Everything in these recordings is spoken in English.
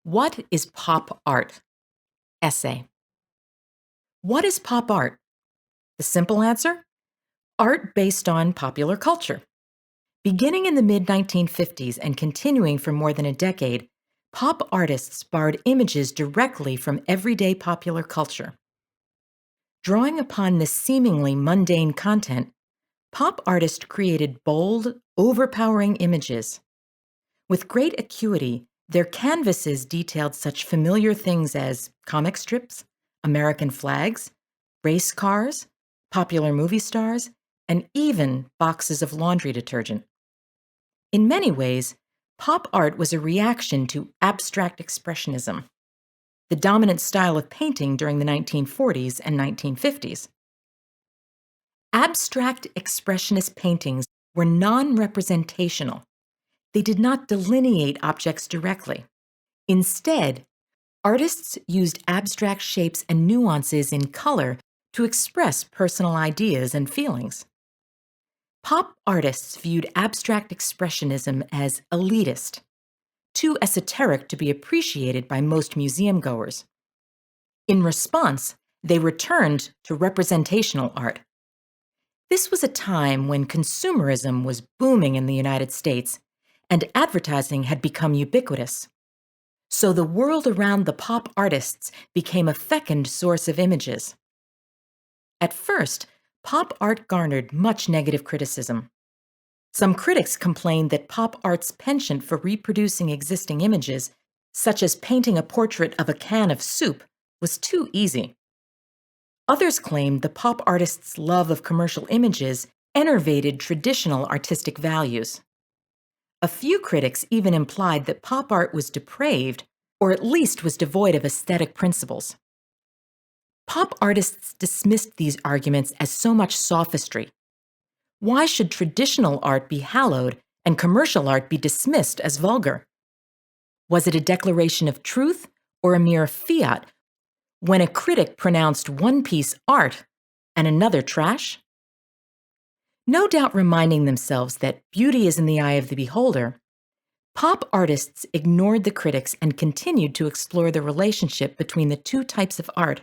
What is pop art? Essay. What is pop art? The simple answer? Art based on popular culture. Beginning in the mid-1950s and continuing for more than a decade, pop artists borrowed images directly from everyday popular culture. Drawing upon this seemingly mundane content, pop artists created bold, overpowering images. With great acuity, their canvases detailed such familiar things as comic strips, American flags, race cars, popular movie stars, and even boxes of laundry detergent. In many ways, pop art was a reaction to abstract expressionism, the dominant style of painting during the 1940s and 1950s. Abstract expressionist paintings were non-representational. They did not delineate objects directly. Instead, artists used abstract shapes and nuances in color to express personal ideas and feelings. Pop artists viewed abstract expressionism as elitist, too esoteric to be appreciated by most museum goers. In response, they returned to representational art. This was a time when consumerism was booming in the United States and advertising had become ubiquitous. So the world around the pop artists became a fecund source of images. At first, pop art garnered much negative criticism. Some critics complained that pop art's penchant for reproducing existing images, such as painting a portrait of a can of soup, was too easy. Others claimed the pop artist's love of commercial images enervated traditional artistic values. A few critics even implied that pop art was depraved, or at least was devoid of aesthetic principles. Pop artists dismissed these arguments as so much sophistry. Why should traditional art be hallowed and commercial art be dismissed as vulgar? Was it a declaration of truth or a mere fiat when a critic pronounced one piece art and another trash? No doubt reminding themselves that beauty is in the eye of the beholder, pop artists ignored the critics and continued to explore the relationship between the two types of art,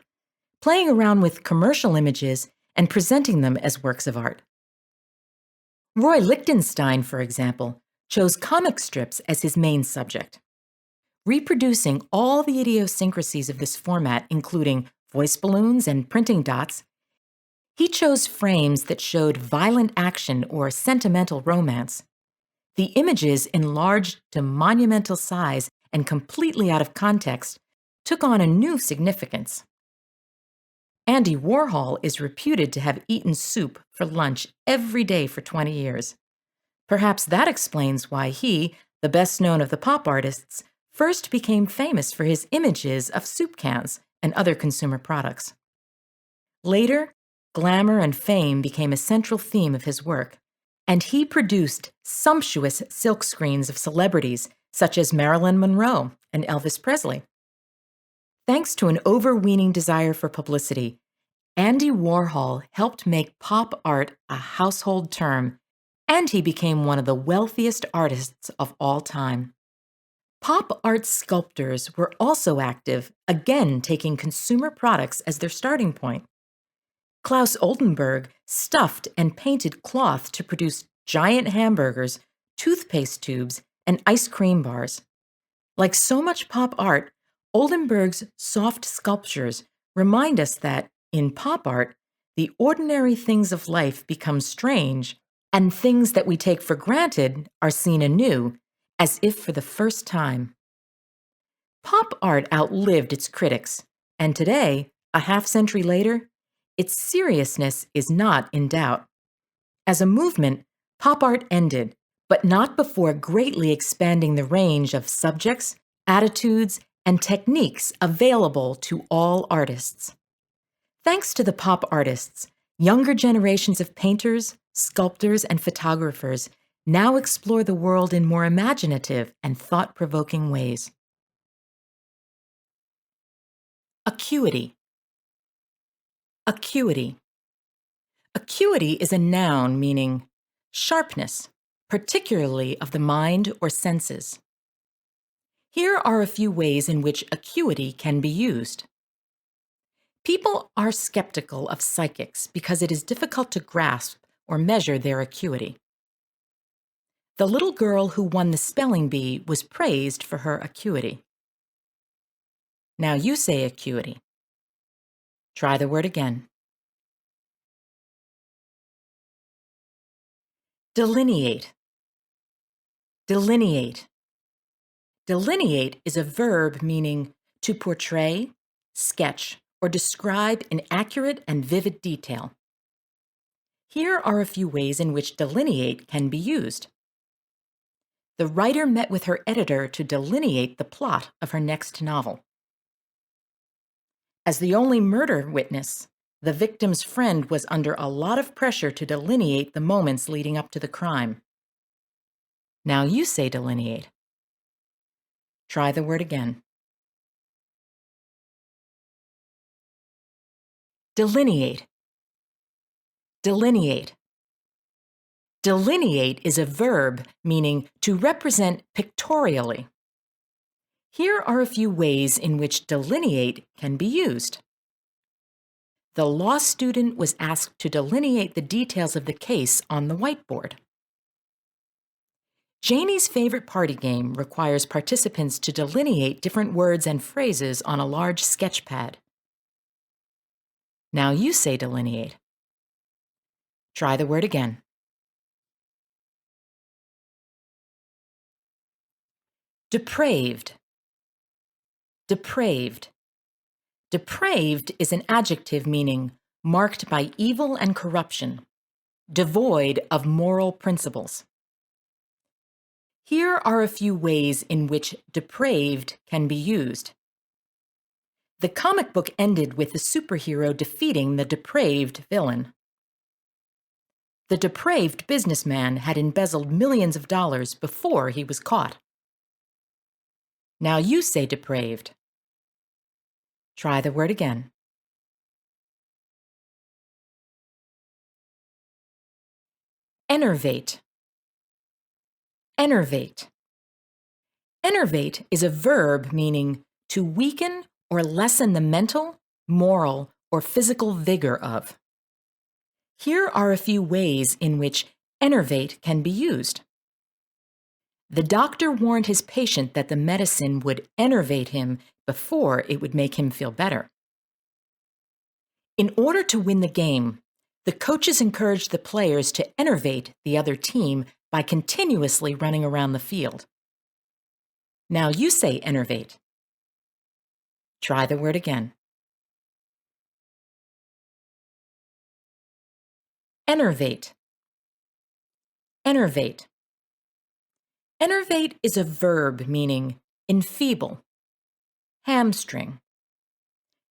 playing around with commercial images and presenting them as works of art. Roy Lichtenstein, for example, chose comic strips as his main subject. Reproducing all the idiosyncrasies of this format, including voice balloons and printing dots, he chose frames that showed violent action or sentimental romance. The images, enlarged to monumental size and completely out of context, took on a new significance. Andy Warhol is reputed to have eaten soup for lunch every day for 20 years. Perhaps that explains why he, the best known of the pop artists, first became famous for his images of soup cans and other consumer products. Later, glamour and fame became a central theme of his work, and he produced sumptuous silkscreens of celebrities such as Marilyn Monroe and Elvis Presley. Thanks to an overweening desire for publicity, Andy Warhol helped make pop art a household term, and he became one of the wealthiest artists of all time. Pop art sculptors were also active, again taking consumer products as their starting point. Klaus Oldenburg stuffed and painted cloth to produce giant hamburgers, toothpaste tubes, and ice cream bars. Like so much pop art, Oldenburg's soft sculptures remind us that, in pop art, the ordinary things of life become strange, and things that we take for granted are seen anew, as if for the first time. Pop art outlived its critics, and today, a half-century later, its seriousness is not in doubt. As a movement, pop art ended, but not before greatly expanding the range of subjects, attitudes, and techniques available to all artists. Thanks to the pop artists, younger generations of painters, sculptors, and photographers now explore the world in more imaginative and thought-provoking ways. Acuity. Acuity. Acuity is a noun meaning sharpness, particularly of the mind or senses. Here are a few ways in which acuity can be used. People are skeptical of psychics because it is difficult to grasp or measure their acuity. The little girl who won the spelling bee was praised for her acuity. Now you say acuity. Try the word again. Delineate. Delineate. Delineate is a verb meaning to portray, sketch, or describe in accurate and vivid detail. Here are a few ways in which delineate can be used. The writer met with her editor to delineate the plot of her next novel. As the only murder witness, the victim's friend was under a lot of pressure to delineate the moments leading up to the crime. Now you say delineate. Try the word again. Delineate. Delineate. Delineate is a verb meaning to represent pictorially. Here are a few ways in which delineate can be used. The law student was asked to delineate the details of the case on the whiteboard. Janie's favorite party game requires participants to delineate different words and phrases on a large sketch pad. Now you say delineate. Try the word again. Depraved. Depraved. Depraved is an adjective meaning marked by evil and corruption, devoid of moral principles. Here are a few ways in which depraved can be used. The comic book ended with the superhero defeating the depraved villain. The depraved businessman had embezzled millions of dollars before he was caught. Now you say depraved. Try the word again. Innervate. Enervate. Enervate is a verb meaning to weaken or lessen the mental, moral, or physical vigor of. Here are a few ways in which enervate can be used. The doctor warned his patient that the medicine would enervate him before it would make him feel better. In order to win the game, the coaches encouraged the players to enervate the other team by continuously running around the field. Now you say enervate. Try the word again. Enervate. Enervate. Enervate is a verb meaning enfeeble, hamstring.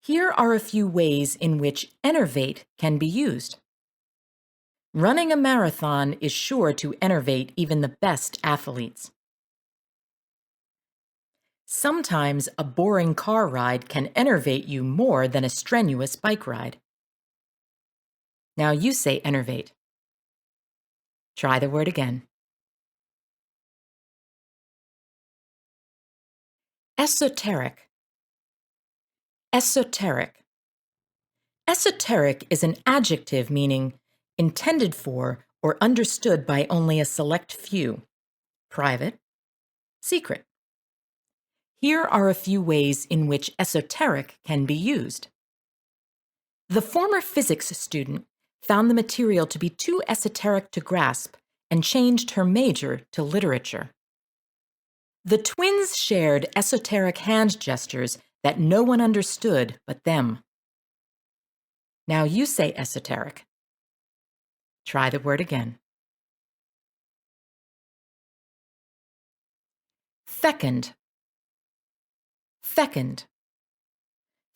Here are a few ways in which enervate can be used. Running a marathon is sure to enervate even the best athletes. Sometimes a boring car ride can enervate you more than a strenuous bike ride. Now you say enervate. Try the word again. Esoteric. Esoteric. Esoteric is an adjective meaning intended for or understood by only a select few, private, secret. Here are a few ways in which esoteric can be used. The former physics student found the material to be too esoteric to grasp and changed her major to literature. The twins shared esoteric hand gestures that no one understood but them. Now you say esoteric. Try the word again. Fecund. Fecund.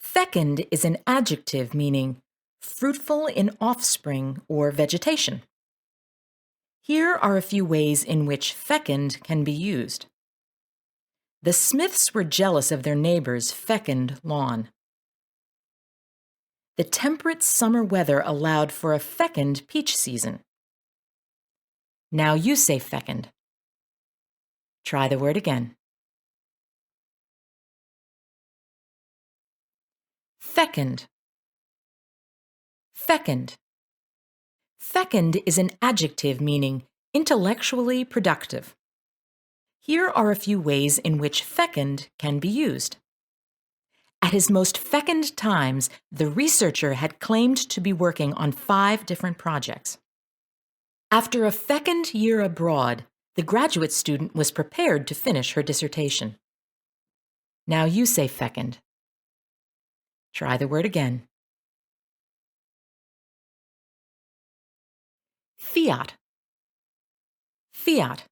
Fecund is an adjective meaning fruitful in offspring or vegetation. Here are a few ways in which fecund can be used. The Smiths were jealous of their neighbor's fecund lawn. The temperate summer weather allowed for a fecund peach season. Now you say fecund. Try the word again. Fecund. Fecund. Fecund is an adjective meaning intellectually productive. Here are a few ways in which fecund can be used. At his most fecund times, the researcher had claimed to be working on 5 different projects. After a fecund year abroad, the graduate student was prepared to finish her dissertation. Now you say fecund. Try the word again. Fiat. Fiat.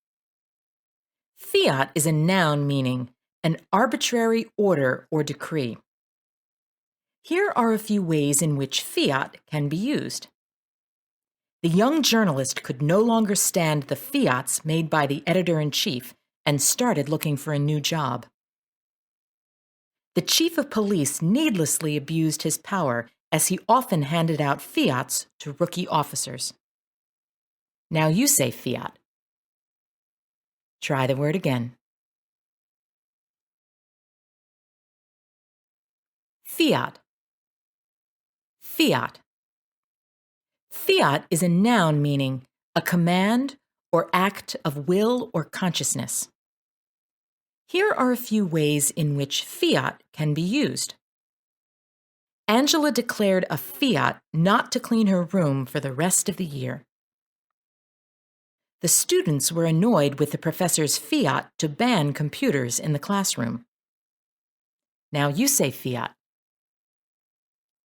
Fiat is a noun meaning an arbitrary order or decree. Here are a few ways in which fiat can be used. The young journalist could no longer stand the fiats made by the editor-in-chief and started looking for a new job. The chief of police needlessly abused his power as he often handed out fiats to rookie officers. Now you say fiat. Try the word again. Fiat. Fiat. Fiat is a noun meaning a command or act of will or consciousness. Here are a few ways in which fiat can be used. Angela declared a fiat not to clean her room for the rest of the year. The students were annoyed with the professor's fiat to ban computers in the classroom. Now you say fiat.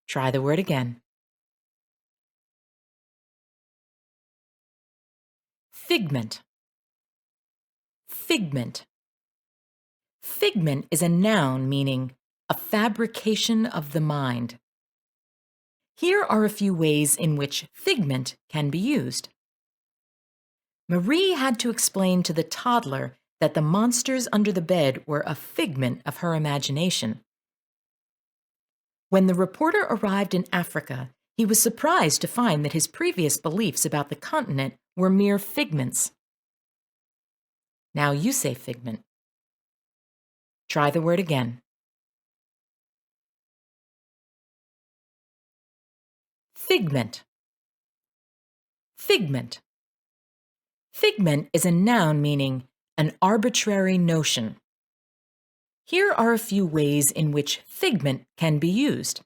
Try the word again. Figment. Figment. Figment is a noun meaning a fabrication of the mind. Here are a few ways in which figment can be used. Marie had to explain to the toddler that the monsters under the bed were a figment of her imagination. When the reporter arrived in Africa, he was surprised to find that his previous beliefs about the continent were mere figments. Now you say figment. Try the word again. Figment. Figment. Figment is a noun meaning an arbitrary notion. Here are a few ways in which figment can be used.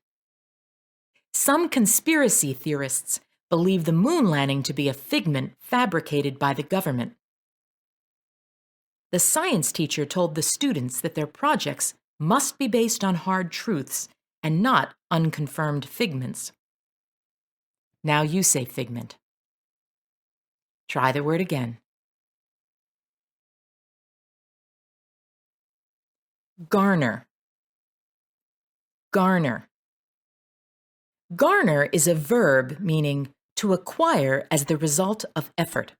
Some conspiracy theorists believe the moon landing to be a figment fabricated by the government. The science teacher told the students that their projects must be based on hard truths and not unconfirmed figments. Now you say figment. Try the word again. Garner. Garner. Garner is a verb meaning to acquire as the result of effort.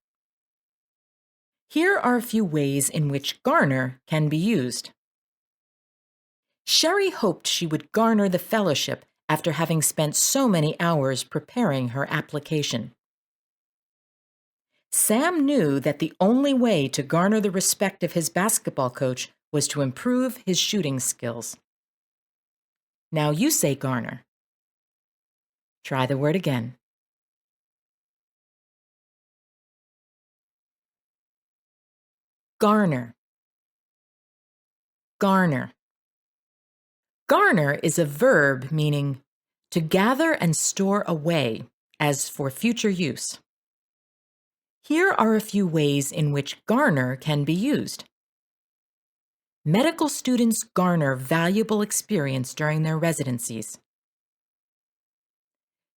Here are a few ways in which garner can be used. Sherry hoped she would garner the fellowship after having spent so many hours preparing her application. Sam knew that the only way to garner the respect of his basketball coach was to improve his shooting skills. Now you say garner. Try the word again. Garner. Garner. Garner is a verb meaning to gather and store away, as for future use. Here are a few ways in which garner can be used. Medical students garner valuable experience during their residencies.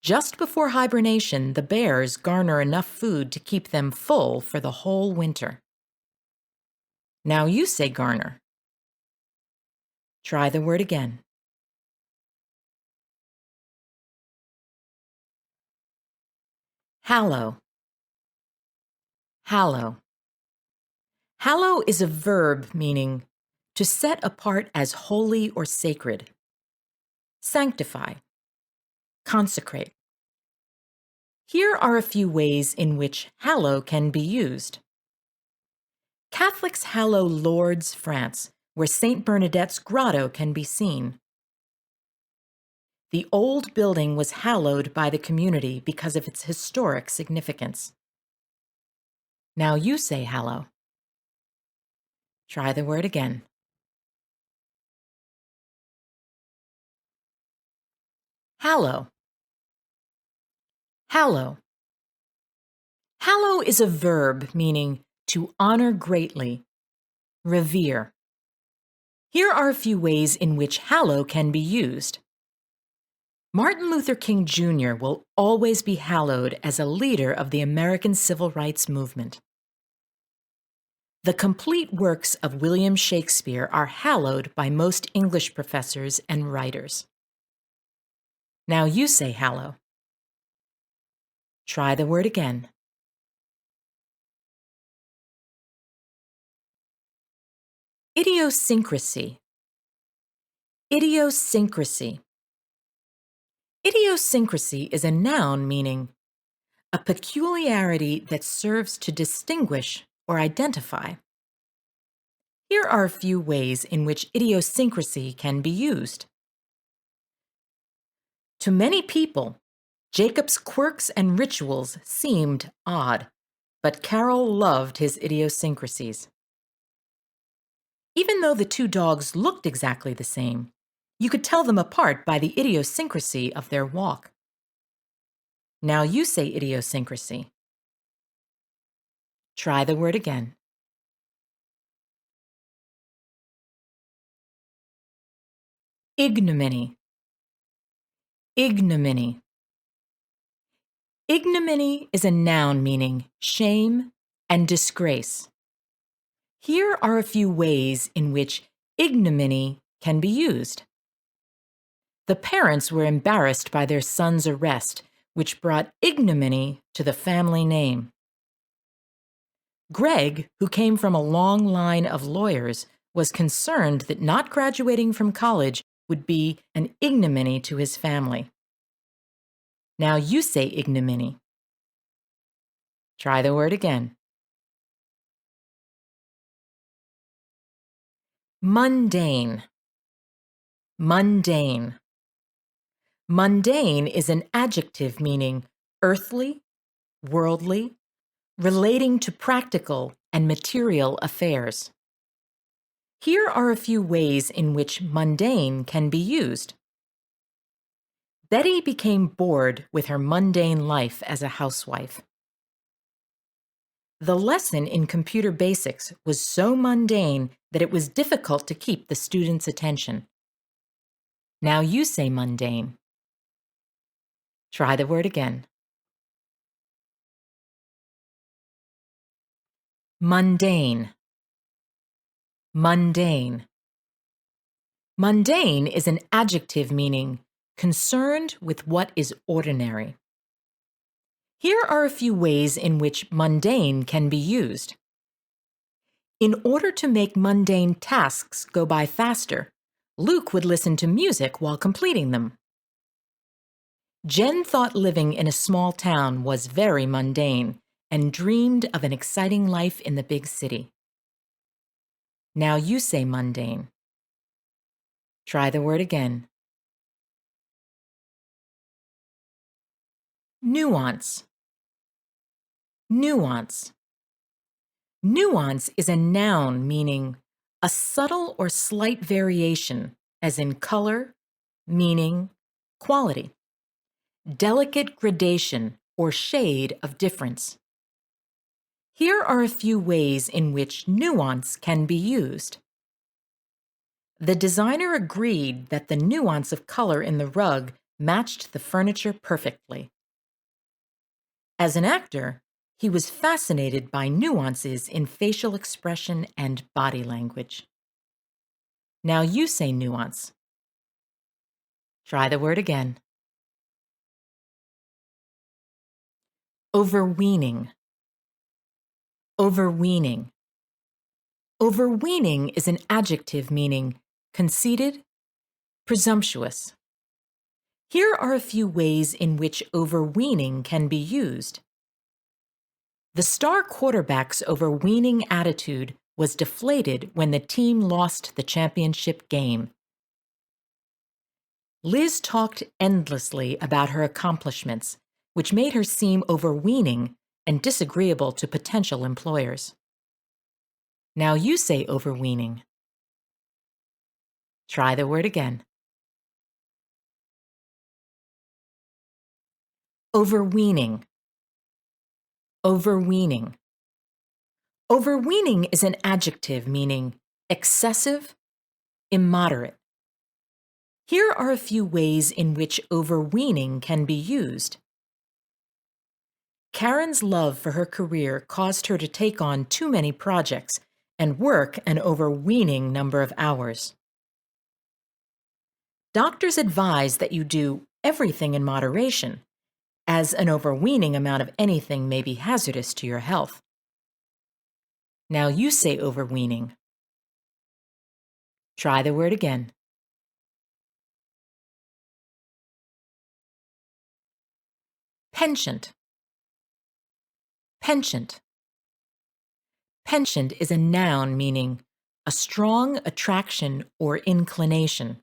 Just before hibernation, the bears garner enough food to keep them full for the whole winter. Now you say garner. Try the word again. Hallo. Hallo. Hallo is a verb meaning to set apart as holy or sacred. Sanctify. Consecrate. Here are a few ways in which hallow can be used. Catholics hallow Lourdes, France, where Saint Bernadette's grotto can be seen. The old building was hallowed by the community because of its historic significance. Now you say hallow. Try the word again. Hallow. Hallow. Hallow is a verb meaning to honor greatly, revere. Here are a few ways in which hallow can be used. Martin Luther King Jr. will always be hallowed as a leader of the American Civil Rights Movement. The complete works of William Shakespeare are hallowed by most English professors and writers. Now you say hallow. Try the word again. Idiosyncrasy. Idiosyncrasy. Idiosyncrasy is a noun meaning a peculiarity that serves to distinguish or identify. Here are a few ways in which idiosyncrasy can be used. To many people, Jacob's quirks and rituals seemed odd, but Carol loved his idiosyncrasies. Even though the two dogs looked exactly the same, you could tell them apart by the idiosyncrasy of their walk. Now you say idiosyncrasy. Try the word again. Ignominy. Ignominy. Ignominy is a noun meaning shame and disgrace. Here are a few ways in which ignominy can be used. The parents were embarrassed by their son's arrest, which brought ignominy to the family name. Greg, who came from a long line of lawyers, was concerned that not graduating from college would be an ignominy to his family. Now you say ignominy. Try the word again. Mundane. Mundane. Mundane is an adjective meaning earthly, worldly, relating to practical and material affairs. Here are a few ways in which mundane can be used. Betty became bored with her mundane life as a housewife. The lesson in computer basics was so mundane that it was difficult to keep the students' attention. Now you say mundane. Try the word again. Mundane. Mundane. Mundane is an adjective meaning concerned with what is ordinary. Here are a few ways in which mundane can be used. In order to make mundane tasks go by faster, Luke would listen to music while completing them. Jen thought living in a small town was very mundane and dreamed of an exciting life in the big city. Now you say mundane. Try the word again. Nuance. Nuance. Nuance is a noun meaning a subtle or slight variation, as in color, meaning, quality. Delicate gradation or shade of difference. Here are a few ways in which nuance can be used. The designer agreed that the nuance of color in the rug matched the furniture perfectly. As an actor, he was fascinated by nuances in facial expression and body language. Now you say nuance. Try the word again. Overweening. Overweening. Overweening is an adjective meaning conceited, presumptuous. Here are a few ways in which overweening can be used. The star quarterback's overweening attitude was deflated when the team lost the championship game. Liz talked endlessly about her accomplishments, which made her seem overweening and disagreeable to potential employers. Now you say overweening. Try the word again. Overweening. Overweening. Overweening is an adjective meaning excessive, immoderate. Here are a few ways in which overweening can be used. Karen's love for her career caused her to take on too many projects and work an overweening number of hours. Doctors advise that you do everything in moderation, as an overweening amount of anything may be hazardous to your health. Now you say overweening. Try the word again. Penchant. Penchant. Penchant is a noun meaning a strong attraction or inclination.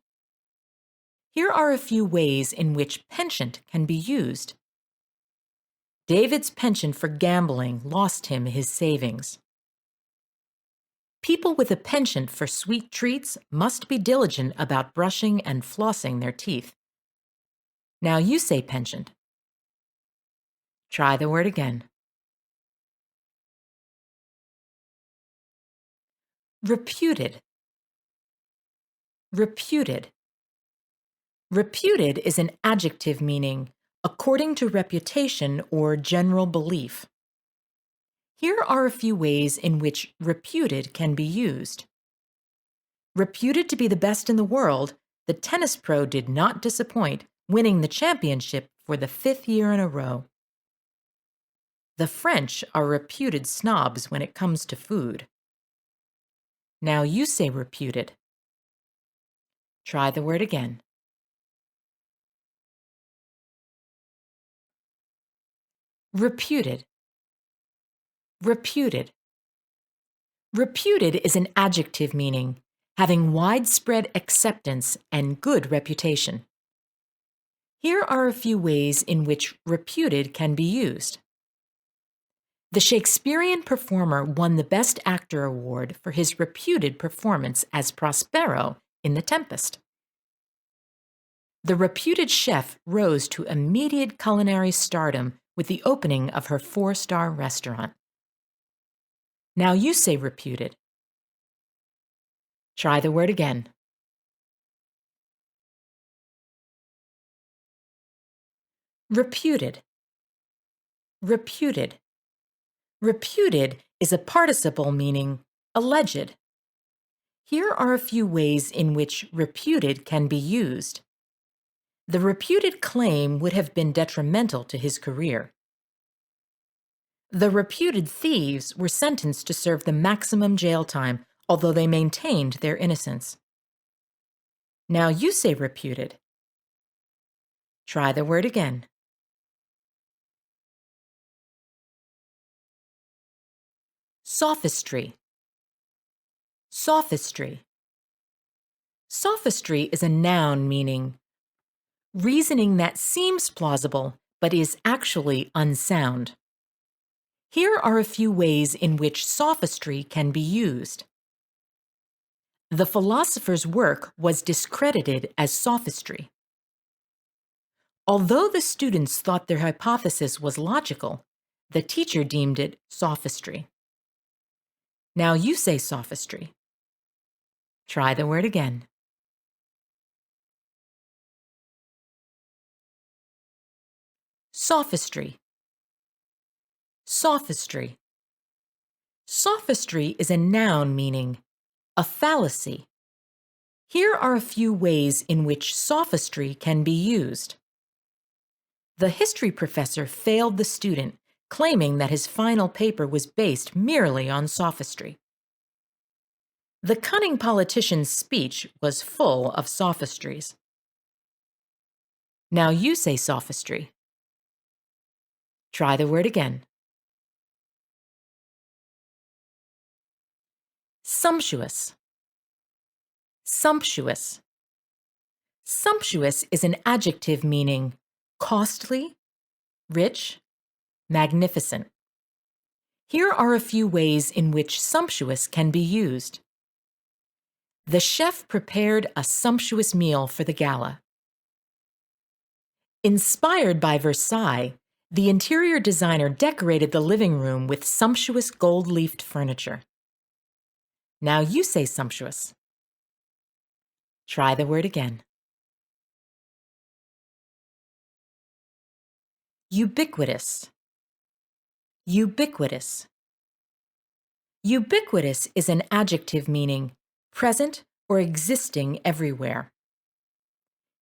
Here are a few ways in which penchant can be used. David's penchant for gambling lost him his savings. People with a penchant for sweet treats must be diligent about brushing and flossing their teeth. Now you say penchant. Try the word again. Reputed. Reputed. Reputed is an adjective meaning according to reputation or general belief. Here are a few ways in which reputed can be used. Reputed to be the best in the world, the tennis pro did not disappoint, winning the championship for the 5th year in a row. The French are reputed snobs when it comes to food. Now you say reputed. Try the word again. Reputed. Reputed. Reputed is an adjective meaning having widespread acceptance and good reputation. Here are a few ways in which reputed can be used. The Shakespearean performer won the Best Actor award for his reputed performance as Prospero in The Tempest. The reputed chef rose to immediate culinary stardom with the opening of her 4-star restaurant. Now you say reputed. Try the word again. Reputed. Reputed. Reputed is a participle meaning alleged. Here are a few ways in which reputed can be used. The reputed claim would have been detrimental to his career. The reputed thieves were sentenced to serve the maximum jail time, although they maintained their innocence. Now you say reputed. Try the word again. Sophistry. Sophistry. Sophistry is a noun meaning reasoning that seems plausible but is actually unsound. Here are a few ways in which sophistry can be used. The philosopher's work was discredited as sophistry. Although the students thought their hypothesis was logical, the teacher deemed it sophistry. Now you say sophistry. Try the word again. Sophistry. Sophistry. Sophistry is a noun meaning a fallacy. Here are a few ways in which sophistry can be used. The history professor failed the student, claiming that his final paper was based merely on sophistry. The cunning politician's speech was full of sophistries. Now you say sophistry. Try the word again. Sumptuous. Sumptuous. Sumptuous is an adjective meaning costly, rich, magnificent. Here are a few ways in which sumptuous can be used. The chef prepared a sumptuous meal for the gala. Inspired by Versailles, the interior designer decorated the living room with sumptuous gold-leafed furniture. Now you say sumptuous. Try the word again. Ubiquitous. Ubiquitous. Ubiquitous is an adjective meaning present or existing everywhere.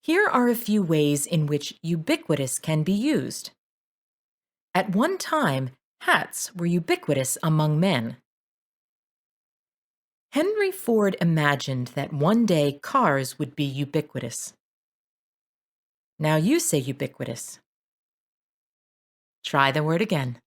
Here are a few ways in which ubiquitous can be used. At one time, hats were ubiquitous among men. Henry Ford imagined that one day cars would be ubiquitous. Now you say ubiquitous. Try the word again.